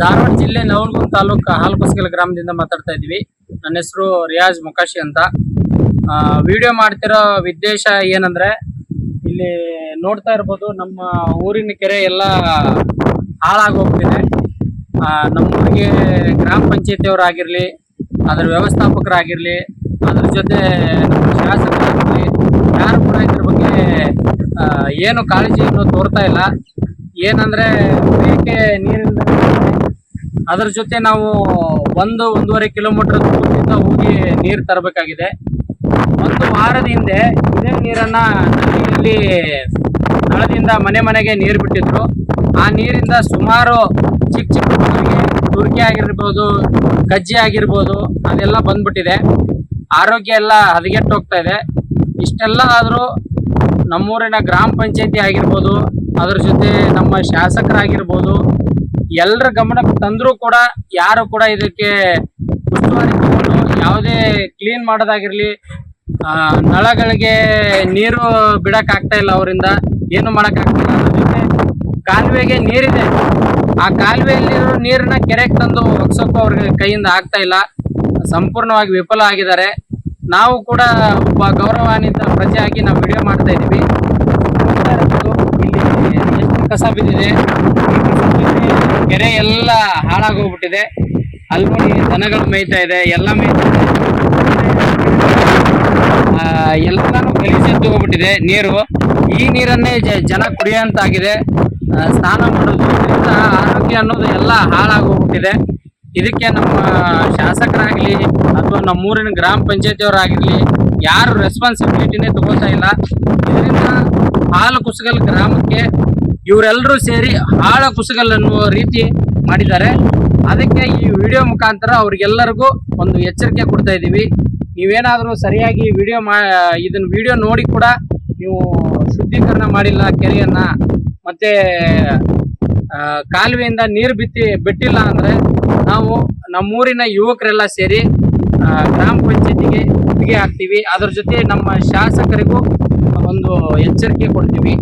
ಧಾರವಾಡ ಜಿಲ್ಲೆ ನವಲಗುಂದ ತಾಲೂಕು ಹಾಲಕುಸ್ಗಲ್ ಗ್ರಾಮದಿಂದ ಮಾತಾಡ್ತಾ ಇದ್ವಿ. ನನ್ನ ಹೆಸರು ರಿಯಾಜ್ ಮುಕಾಶಿ ಅಂತ. ವಿಡಿಯೋ ಮಾಡ್ತಿರೋ ಉದ್ದೇಶ ಏನಂದ್ರೆ, ಇಲ್ಲಿ ನೋಡ್ತಾ ಇರ್ಬೋದು ನಮ್ಮ ಊರಿನ ಕೆರೆ ಎಲ್ಲ ಹಾಳಾಗಿ ಹೋಗ್ತಿದೆ. ನಮ್ಮೂರಿಗೆ ಗ್ರಾಮ ಪಂಚಾಯತಿಯವರಾಗಿರ್ಲಿ, ಅದರ ವ್ಯವಸ್ಥಾಪಕರಾಗಿರ್ಲಿ, ಅದ್ರ ಜೊತೆ ನಮ್ಮ ಶಾಸಕರಾಗಿರ್ಲಿ, ಯಾರು ಕೂಡ ಇದ್ರ ಬಗ್ಗೆ ಏನು ಕಾಳಜಿಯನ್ನು ತೋರ್ತಾ ಇಲ್ಲ. ಏನಂದ್ರೆ ಕುಡಿಯಕ್ಕೆ ನೀರಿನ ಅದ್ರ ಜೊತೆ ನಾವು 1-1.5 ಕಿಲೋಮೀಟರ್ ದೂರದಿಂದ ಹೋಗಿ ನೀರು ತರಬೇಕಾಗಿದೆ. ಒಂದು ವಾರದ ಹಿಂದೆ ಇದೇ ನೀರನ್ನ ನದಿಯಲ್ಲಿ ನಳದಿಂದ ಮನೆ ಮನೆಗೆ ನೀರು ಬಿಟ್ಟಿದ್ರು. ಆ ನೀರಿಂದ ಸುಮಾರು ಚಿಕ್ಕ ಮಕ್ಕಳಿಗೆ ತುರ್ಕಿ ಆಗಿರ್ಬೋದು, ಕಜ್ಜಿ ಆಗಿರ್ಬೋದು, ಅದೆಲ್ಲ ಬಂದ್ಬಿಟ್ಟಿದೆ. ಆರೋಗ್ಯ ಎಲ್ಲ ಹದಗೆಟ್ಟು ಹೋಗ್ತಾ ಇದೆ. ಇಷ್ಟೆಲ್ಲ ಆದರೂ ನಮ್ಮೂರಿನ ಗ್ರಾಮ ಪಂಚಾಯತಿ ಆಗಿರ್ಬೋದು, ಅದ್ರ ಜೊತೆ ನಮ್ಮ ಶಾಸಕರಾಗಿರ್ಬೋದು, ಎಲ್ಲರ ಗಮನಕ್ಕೆ ತಂದರೂ ಕೂಡ ಯಾರು ಕೂಡ ಇದಕ್ಕೆ ಉಸ್ತುವಾರಿ ತಗೊಂಡು ಯಾವುದೇ ಕ್ಲೀನ್ ಮಾಡೋದಾಗಿರ್ಲಿ, ನಳಗಳಿಗೆ ನೀರು ಬಿಡಕ್ ಆಗ್ತಾ ಇಲ್ಲ, ಅವರಿಂದ ಏನು ಮಾಡಕ್ ಆಗ್ತಾ ಇಲ್ಲ. ಅದ್ರ ಜೊತೆ ಕಾಲುವೆಗೆ ನೀರಿದೆ, ಆ ಕಾಲುವೆಯಲ್ಲಿರೋ ನೀರನ್ನ ಕೆರೆಗೆ ತಂದು ಒಗ್ಸೋಕ್ಕೂ ಅವ್ರಿಗೆ ಕೈಯಿಂದ ಆಗ್ತಾ ಇಲ್ಲ. ಸಂಪೂರ್ಣವಾಗಿ ವಿಫಲ ಆಗಿದ್ದಾರೆ. ನಾವು ಕೂಡ ಒಬ್ಬ ಗೌರವಾನ್ವಿತ ಪ್ರಜೆಯಾಗಿ ನಾವು ವಿಡಿಯೋ ಮಾಡ್ತಾ ಇದೀವಿ. ಇಲ್ಲಿ ಎಷ್ಟು ಕಸ ಬಿದ್ದಿದೆ, ಕೆರೆ ಎಲ್ಲ ಹಾಳಾಗೋಗ್ಬಿಟ್ಟಿದೆ. ಅಲ್ಲಿ ನೋಡಿ ದನಗಳು ಮೇಯ್ತಾ ಇದೆ, ಎಲ್ಲ ಮೇಯ್ತಾ ಇದೆ, ಎಲ್ಲಾನು ಗಲೀಜೆದ್ದು ಹೋಗ್ಬಿಟ್ಟಿದೆ ನೀರು. ಈ ನೀರನ್ನೇ ಜನ ಕುಡಿಯೋಂತಾಗಿದೆ, ಸ್ನಾನ ಮಾಡೋದು. ಇದರಿಂದ ಆರೋಗ್ಯ ಅನ್ನೋದು ಎಲ್ಲ ಹಾಳಾಗೋಗ್ಬಿಟ್ಟಿದೆ. ಇದಕ್ಕೆ ನಮ್ಮ ಶಾಸಕರಾಗ್ಲಿ ಅಥವಾ ನಮ್ಮೂರಿನ ಗ್ರಾಮ ಪಂಚಾಯತಿಯವರಾಗಿರ್ಲಿ ಯಾರು ರೆಸ್ಪಾನ್ಸಿಬಿಲಿಟಿನೇ ತಗೋತಾ ಇಲ್ಲ. ಇದರಿಂದ ಹಾಲಕುಸ್ಗಲ್ ಗ್ರಾಮಕ್ಕೆ ಇವರೆಲ್ಲರೂ ಸೇರಿ ಹಾಳ ಕುಸಗಲ್ ಅನ್ನುವ ರೀತಿ ಮಾಡಿದ್ದಾರೆ. ಅದಕ್ಕೆ ಈ ವಿಡಿಯೋ ಮುಖಾಂತರ ಅವ್ರಿಗೆಲ್ಲರಿಗೂ ಒಂದು ಎಚ್ಚರಿಕೆ ಕೊಡ್ತಾ ಇದ್ದೀವಿ. ನೀವೇನಾದರೂ ಸರಿಯಾಗಿ ಇದನ್ನ ವಿಡಿಯೋ ನೋಡಿ ಕೂಡ ನೀವು ಶುದ್ಧೀಕರಣ ಮಾಡಿಲ್ಲ ಕೆರೆಯನ್ನ, ಮತ್ತೆ ಕಾಲುವೆಯಿಂದ ನೀರು ಬಿಟ್ಟಿಲ್ಲ ಅಂದ್ರೆ ನಾವು ನಮ್ಮೂರಿನ ಯುವಕರೆಲ್ಲ ಸೇರಿ ಗ್ರಾಮ ಪಂಚಾಯತಿಗೆ ಒಪ್ಪಿಗೆ ಹಾಕ್ತೀವಿ. ಅದ್ರ ಜೊತೆ ನಮ್ಮ ಶಾಸಕರಿಗೂ ಒಂದು ಎಚ್ಚರಿಕೆ ಕೊಡ್ತೀವಿ.